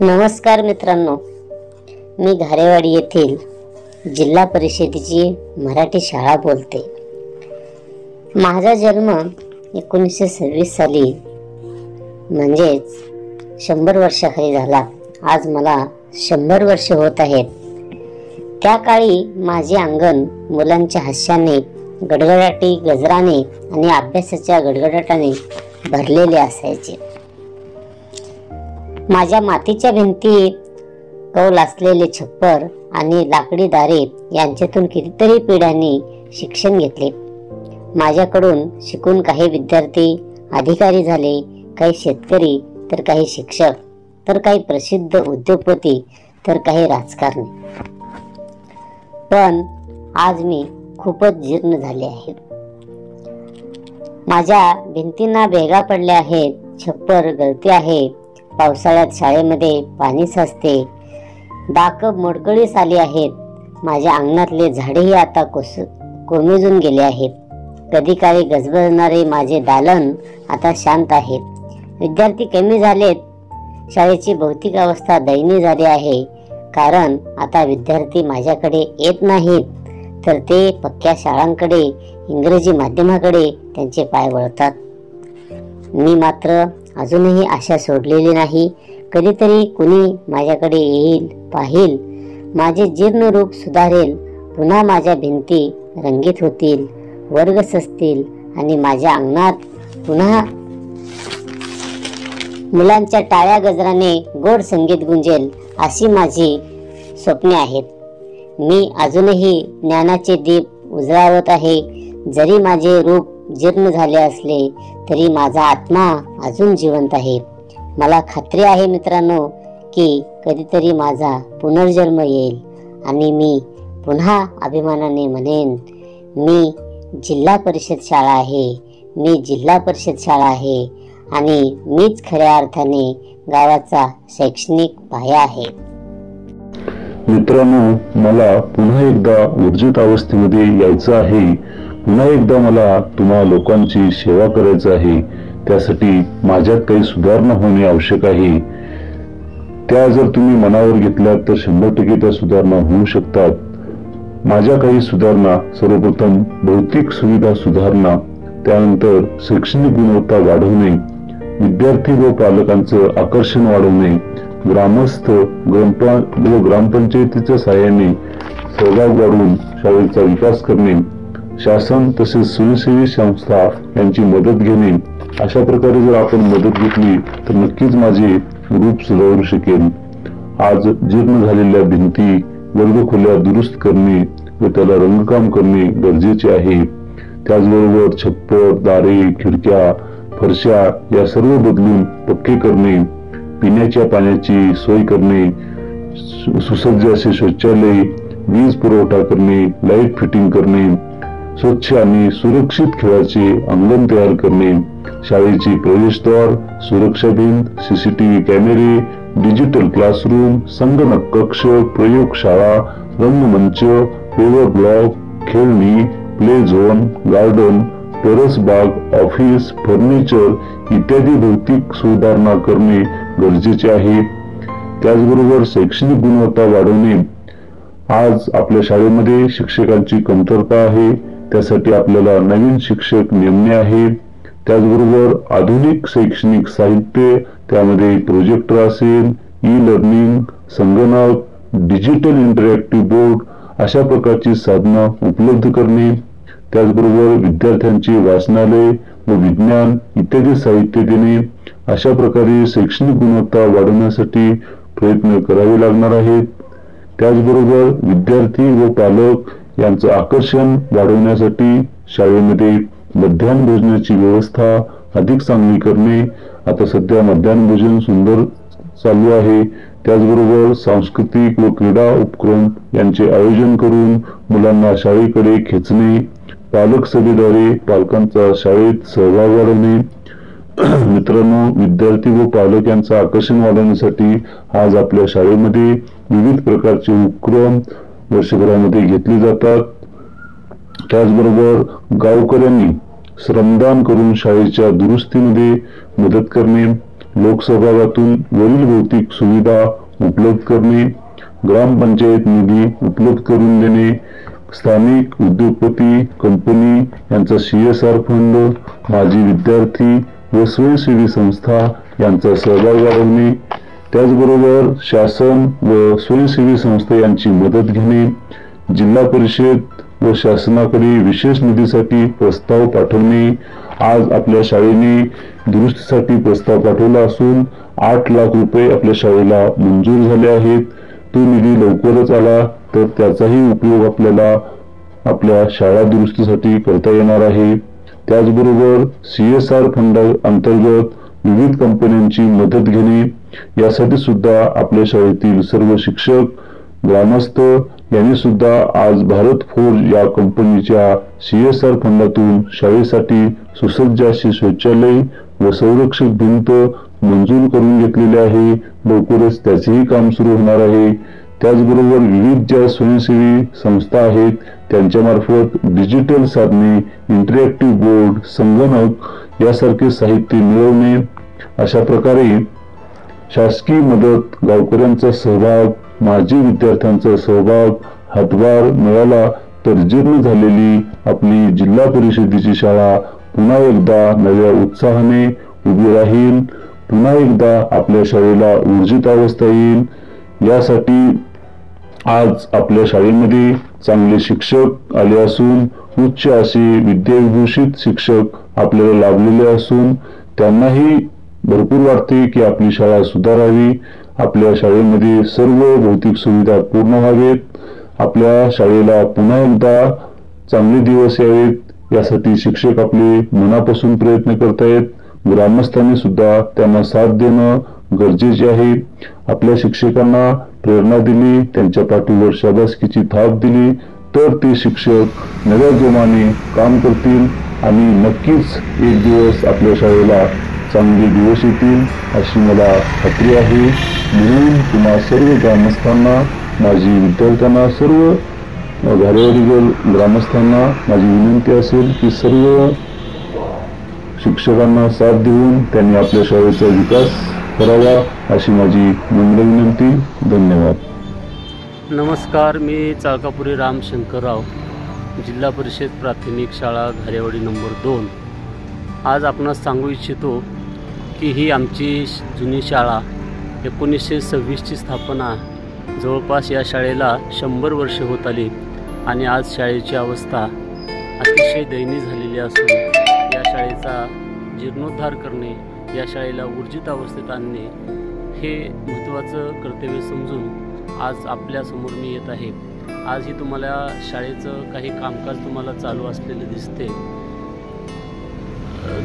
नमस्कार मित्रांनो, मी घारेवाडी येथील जिल्हा परिषदेची मराठी शाळा बोलते. माझा जन्म 1926 साली म्हणजेच 100 वर्षाखाली झाला. आज मला 100 वर्ष होत आहेत. त्या काळी माझे अंगण मुलांच्या हास्याने, गडगडाटी गजराने आणि अभ्यासाच्या गडगडाटाने भरलेले असायचे. माझ्या मातीच्या भिंती, कौल असलेले छप्पर आणि लाकडी दारे यांच्यातून कितीतरी पिढ्यांनी शिक्षण घेतले. माझ्याकडून शिकून काही विद्यार्थी अधिकारी झाले, काही शेतकरी, तर काही शिक्षक, तर काही प्रसिद्ध उद्योगपती, तर काही राजकारणी. पण आज मी खूपच जीर्ण झाले आहे. माझ्या भिंतींना भेगा पडल्या आहेत, छप्पर गळते आहे, पावसाळ्यात शाळेमध्ये पाणी साचते, दाकब मोडकळीस आली आहेत. माझ्या अंगणातले झाडेही आता कोमेजून गेले आहेत. कधी काळी गजबजणारे माझे दालन आता शांत आहेत. विद्यार्थी कमी झालेत. शाळेची भौतिक अवस्था दयनीय झाली आहे, कारण आता विद्यार्थी माझ्याकडे येत नाहीत, तर ते पक्क्या शाळांकडे, इंग्रजी माध्यमाकडे त्यांचे पाय वळतात. मी मात्र अजूनही आशा सोडलेली नाही. कधीतरी कुणी माझ्याकडे येईल, पाहिल, माझे जीर्ण रूप सुधारेल, पुन्हा माझ्या भिंती रंगीत होतील, वर्ग सजतील आणि माझ्या अंगणात पुन्हा मुलांच्या टाळ्या गजराने गोड संगीत गुंजेल, अशी माझी स्वप्ने आहेत. मी अजूनही ज्ञानाचे दीप उजळावत आहे. जरी माझे रूप जीर्ण झाले असले तरी माझा आत्मा अजून जिवंत आहे. मला खात्री आहे मित्रांनो, की कधीतरी माझा पुनर्जन्म येईल आणि मी पुन्हा अभिमानाने म्हणेन, मी जिल्हा परिषद शाळा आहे, मी जिल्हा परिषद शाळा आहे आणि मीच खऱ्या अर्थाने गावाचा शैक्षणिक पाया आहे. मित्रांनो, मला पुन्हा एकदा ऊर्जित अवस्थेमध्ये यायचं आहे. पुन्हा एकदा मला तुम्हा लोकांची सेवा करायचं आहे. त्यासाठी माझ्यात काही सुधारणा होणे आवश्यक आहे. त्या जर तुम्ही मनावर घेतल्यात तर 100% त्या सुधारणा होऊ शकतात. माझ्या काही सुधारणा, सर्वप्रथम भौतिक सुविधा सुधारणा, त्यानंतर शैक्षणिक गुणवत्ता वाढवणे, विद्यार्थी व पालकांचं आकर्षण वाढवणे, ग्रामस्थ व ग्रामपंचायतीच्या सहाय्याने सहभाग वाढवून शाळेचा विकास करणे, शासन तसेच स्वयंसेवी संस्था यांची मदत घेणे. अशा प्रकारे जर आपण मदत घेतली तर नक्कीच माझे रूप सुधारू शकेल. आज जीर्ण झालेल्या भिंती, वर्गखोल्या दुरुस्त करणे व त्याला रंगकाम करणे गरजेचे आहे. त्याचबरोबर छप्पर, दारे, खिडक्या, फरशा या सर्व बदलून पक्के करणे, पिण्याच्या पाण्याची सोय करणे, सुसज्ज असे शौचालय, वीज पुरवठा करणे, लाईट फिटिंग करणे, स्वच्छ आणि सुरक्षित खेळाचे अंगण तयार करणे, शाळेची प्रवेशद्वार, सुरक्षा भिंत, सीसीटीव्ही कॅमेरे, डिजिटल क्लासरूम, संगणक कक्ष, प्रयोगशाळा, रंगमंच, पेवर ब्लॉक, खेळणी, प्ले झोन, गार्डन, टेरेस बाग, ऑफिस, फर्निचर इत्यादी भौतिक सुधारणा करणे गरजेचे आहे. त्याचबरोबर शैक्षणिक गुणवत्ता वाढवणे. आज आपल्या शाळेमध्ये शिक्षकांची कमतरता आहे. त्यासाठी आपल्याला नवीन शिक्षक नेमणे आहे. त्याचबरोबर आधुनिक शैक्षणिक साहित्य, त्यामध्ये प्रोजेक्टर असेल, ई लर्निंग, संगणक, डिजिटल इंटरॅक्टिव्ह बोर्ड अशा प्रकारची साधनं उपलब्ध करणे. त्याचबरोबर विद्यार्थ्यांची वाचनालय व विज्ञान इत्यादी साहित्य देणे. अशा प्रकारे शैक्षणिक गुणवत्ता वाढवण्यासाठी प्रयत्न करावे लागणार आहेत. त्याचबरोबर विद्यार्थी व पालक यांचं आकर्षण वाढवण्यासाठी शाळेमध्ये मध्यान्ह भोजनाची व्यवस्था अधिक चांगली करणे. आता सध्या मध्यान्ह भोजन सुंदर चालू आहे. त्याचबरोबर सांस्कृतिक व क्रीडा उपक्रम यांचे आयोजन करून मुलांना शाळेकडे खेचणे, पालक सभेद्वारे पालकांचा शाळेत सहभाग वाढवणे. मित्रांनो, विद्यार्थी व पालक यांचं आकर्षण वाढवण्यासाठी आज आपल्या शाळेमध्ये विविध प्रकारचे उपक्रम वर्षभरामध्ये घेतले जातात. त्याचबरोबर गावकऱ्यांनी श्रमदान करून शाळेच्या दुरुस्तीमध्ये मदत करणे, लोकसहभागातून वरील भौतिक सुविधा उपलब्ध करणे, ग्रामपंचायत निधी उपलब्ध करून देणे, स्थानिक उद्योगपती कंपनी यांचा CSR फंड, माजी विद्यार्थी व स्वयंसेवी संस्था यांचा सहभाग वाढवणे, त्याचबरोबर शासन व स्वयंसेवी संस्था यांची मदत घेणे, जिल्हा परिषद व शासनाकडे विशेष निधीसाठी प्रस्ताव पाठवणे। आज आपल्या शाळेने दुरुस्तीसाठी प्रस्ताव पाठवला असून 8 लाख रुपये आपल्या शाळेला मंजूर झाले आहेत। तो निधी लवकरच आला तर त्याचाही उपयोग आपल्याला आपल्या शाळा दुरुस्तीसाठी करता येणार आहे। त्याचबरोबर CSR फंड अंतर्गत विविध कंपन्यांची मदत घेणे, यासाठी सुद्धा आपल्या शाळेतील सर्व शिक्षक, ग्रामस्थ यांनी सुद्धा आज भारत फोर्ज या कंपनीच्या CSR फंडातून शाळेसाठी सुसज्ज अशी शौचालय व संरक्षक भिंत मंजूर करून घेतलेले आहे। लवकरच त्याचेही काम सुरू होणार आहे। त्याचबरोबर विविध ज्या स्वयंसेवी संस्था आहेत त्यांच्या मार्फत डिजिटल साधने, इंटरॅक्टिव्ह बोर्ड, संगणक यासारखे साहित्य मिळवणे, अशा प्रकारे शासकीय मदत, गावकऱ्यांचा सहभाग, माजी विद्यार्थ्यांचा सहभाग हातभार मिळाला तर जीर्ण झालेली आपली जिल्हा परिषदेची शाळा पुन्हा एकदा नव्या उत्साहाने उभी राहील, पुन्हा एकदा आपल्या शाळेला ऊर्जित अवस्था येईल। यासाठी आज आपल्या शाळेमध्ये चांगले शिक्षक आले असून उच्च असे विद्याविभूषित शिक्षक आपल्याला लाभलेले असून त्यांनाही भरपूर वाटते की आपली शाळा सुधारावी, आपल्या शाळेमध्ये सर्व भौतिक सुविधा पूर्ण व्हावेत, आपल्या शाळेला पुन्हा एकदा चांगले दिवस यावेत यासाठी शिक्षक आपले मनापासून प्रयत्न करतायत। ग्रामस्थांनी सुद्धा त्यांना साथ देणं गरजेचे आहे। आपल्या शिक्षकांना प्रेरणा दिली, त्यांच्या पाठीवर शाबासकीची थाप दिली तर ते शिक्षक नव्या जोमाने काम करतील आणि नक्कीच एक दिवस आपल्या शाळेला चांगले दिवस येतील अशी मला खात्री आहे। म्हणून तुम्हा सर्व ग्रामस्थांना, माझी विद्यार्थ्यांना, सर्व घारेवाडीकर ग्रामस्थांना माझी विनंती असेल की सर्व शिक्षकांना साथ देऊन त्यांनी आपल्या शाळेचा विकास करावा अशी माझी नम्र विनंती। धन्यवाद। नमस्कार, मी चाळकापुरी राम शंकरराव, जिल्हा परिषद प्राथमिक शाळा घारेवाडी नंबर 2। आज आपणास सांगू इच्छितो की ही आमची जुनी शाळा 1926ची स्थापना, जवळपास या शाळेला 100 वर्षे होत आली आणि आज शाळेची अवस्था अतिशय दयनीय झालेली असून या शाळेचा जीर्णोद्धार करणे, या शाळेला ऊर्जित अवस्थेत आणणे हे महत्त्वाचं कर्तव्य समजून आज आपल्यासमोर मी येत आहे। आजही तुम्हाला शाळेचं काही कामकाज तुम्हाला चालू असलेलं दिसते।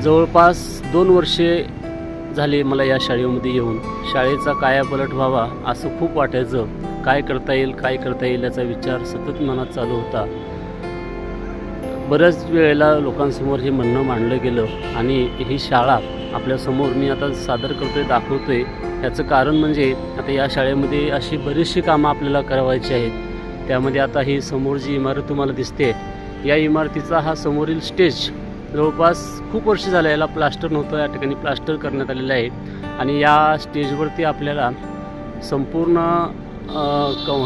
जवळपास 2 वर्षे झाले मला या शाळेमध्ये येऊन। शाळेचा कायापालट व्हावा असं खूप वाटायचं, काय करता येईल याचा विचार सतत मनात चालू होता। बऱ्याच वेळेला लोकांसमोर हे म्हणणं मांडलं गेलं आणि ही शाळा आपल्यासमोर मी आता सादर करतोय, दाखवतोय। याचं कारण म्हणजे आता या शाळेमध्ये अशी बरीचशी कामं आपल्याला करावायची आहेत। त्यामध्ये आता ही समोर जी इमारत तुम्हाला दिसते, या इमारतीचा हा समोरील स्टेज जवळपास खूप वर्ष झालं याला प्लास्टर नव्हतं, या ठिकाणी प्लास्टर करण्यात आलेलं आहे आणि या स्टेजवरती आपल्याला संपूर्ण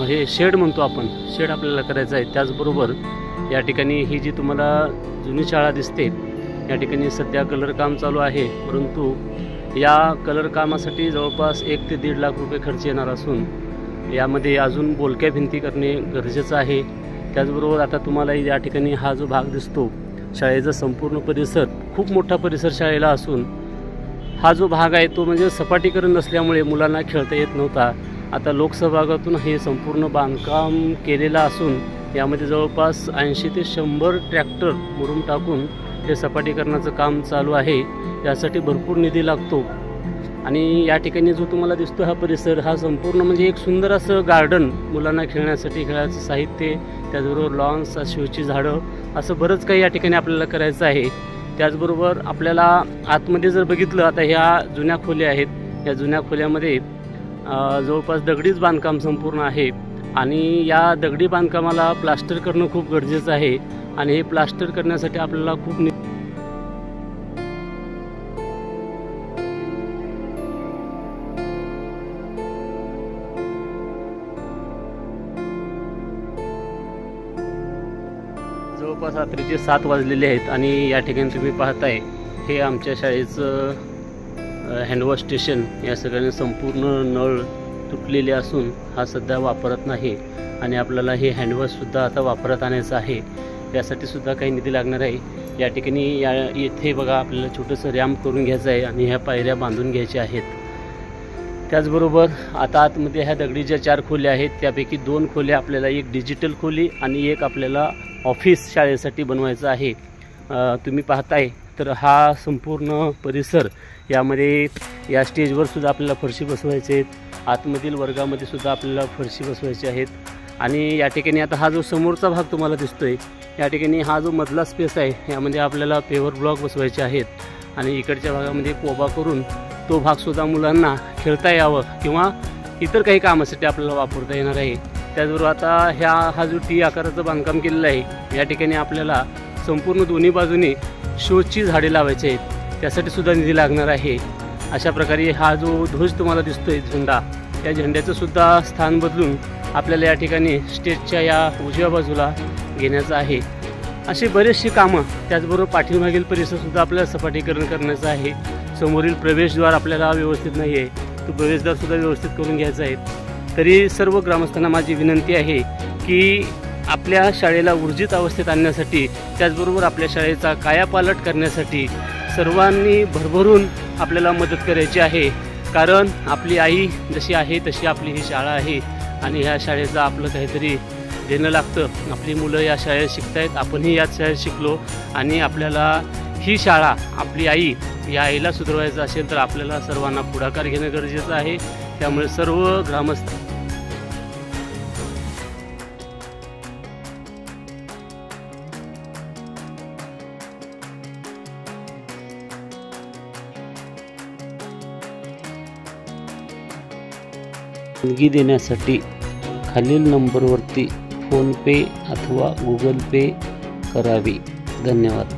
हे शेड म्हणतो आपण, शेड आपल्याला करायचं आहे। त्याचबरोबर या ठिकाणी ही जी तुम्हाला जुनी शाळा दिसते या ठिकाणी सध्या कलर काम चालू आहे, परंतु या कलर कामासाठी जवळपास 1 ते 1.5 लाख रुपये खर्च येणार असून यामध्ये अजून बोलक्या भिंती करणे गरजेचं आहे। त्याचबरोबर आता तुम्हाला या ठिकाणी हा जो भाग दिसतो शाळेचा संपूर्ण परिसर, खूप मोठा परिसर शाळेला असून हा जो भाग आहे तो म्हणजे सपाटीकरण नसल्यामुळे मुलांना खेळता येत नव्हता। आता लोकसहभागातून हे संपूर्ण बांधकाम केलेलं असून यामध्ये जवळपास 80 ते 100 ट्रॅक्टर मुरुम टाकून हे सपाटीकरणाचं काम चालू आहे। यासाठी भरपूर निधी लागतो आणि या ठिकाणी जो तुम्हाला दिसतो हा परिसर, हा संपूर्ण म्हणजे एक सुंदर असं गार्डन, मुलांना खेळण्यासाठी खेळाचं साहित्य, त्याचबरोबर लॉन्स, शोची झाडं, असं बरंच काही या ठिकाणी आपल्याला करायचं आहे। त्याचबरोबर आपल्याला आतमध्ये जर बघितलं, आता ह्या जुन्या खोल्या आहेत, या जुन्या खोल्यामध्ये जवळपास दगडीच बांधकाम संपूर्ण आहे आणि या दगडी बांधकामाला प्लास्टर करणं खूप गरजेचं आहे आणि हे प्लास्टर करण्यासाठी आपल्याला खूप जवळपास रात्रीचे 7 वाजलेले आहेत आणि या ठिकाणी तुम्ही पाहताय हे आमच्या शाळेचं हँडवॉश स्टेशन. या सगळ्यांनी संपूर्ण नळ तुटलेले असून हा सध्या वापरत नाही आणि आपल्याला हे हँडवॉशसुद्धा आता वापरात आणायचं आहे. त्यासाठी सुद्धा काही निधी लागणार आहे. या ठिकाणी येथे बघा आपल्याला छोटंसं रॅम्प करून घ्यायचं आहे आणि ह्या पायऱ्या बांधून घ्यायच्या आहेत. त्याचबरोबर आता आतमध्ये ह्या दगडी ज्या 4 खोल्या आहेत त्यापैकी 2 खोल्या आपल्याला, एक डिजिटल खोली आणि एक आपल्याला ऑफिस शाळेसाठी बनवायचं आहे. तुम्ही पाहताय तर हा संपूर्ण परिसर, यामध्ये या स्टेजवर सुद्धा आपल्याला फरशी बसवायचे आहेत, आतमधील वर्गामध्ये सुद्धा आपल्याला फरशी बसवायची आहेत. आणि या ठिकाणी आता हा जो समोरचा भाग तुम्हाला दिसतोय या ठिकाणी हा जो मधला स्पेस आहे यामध्ये आपल्याला पेवर ब्लॉक बसवायचे आहेत आणि इकडच्या भागामध्ये कोबा करून तो भागसुद्धा मुलांना खेळता यावं किंवा इतर काही कामासाठी आपल्याला वापरता येणार आहे. त्याचबरोबर आता हा जो टी आकाराचं बांधकाम केलेलं आहे या ठिकाणी आपल्याला संपूर्ण दोन्ही बाजूने शोची झाडे लावायची आहेत, त्यासाठी सुद्धा निधी लागणार आहे. अशा प्रकारे हा जो ध्वज तुम्हाला दिसतोय झेंडा, या झेंड्याचं सुद्धा स्थान बदलून आपल्याला या ठिकाणी स्टेजच्या या उजव्या बाजूला घेण्याचं आहे. अशी बरेचशी कामं. त्याचबरोबर पाठीमागील परिसरसुद्धा आपल्याला सपाटीकरण करण्याचं आहे. समोरील प्रवेशद्वार आपल्याला व्यवस्थित नाही आहे, तो प्रवेशद्वारसुद्धा व्यवस्थित करून घ्यायचा आहे. तरी सर्व ग्रामस्थांना माझी विनंती आहे की आपल्या शाळेला ऊर्जित अवस्थेत आणण्यासाठी, त्याचबरोबर आपल्या शाळेचा कायापालट करण्यासाठी सर्वांनी भरभरून आपल्याला मदत करायची आहे. कारण आपली आई जशी आहे तशी आपली ही शाळा आहे आणि ह्या शाळेचं आपलं काहीतरी देणं लागतं. आपली मुलं या शाळेत शिकतायत, आपणही याच शाळेत शिकलो आणि आपल्याला ही शाळा, आपली आई, या आईला सुधारवायचं असेल तर आपल्याला सर्वांना पुढाकार घेणं गरजेचं आहे. त्यामुळे सर्व ग्रामस्थ देणगी देण्यासाठी खालील नंबरवरती फोनपे अथवा गुगल पे करावी. धन्यवाद.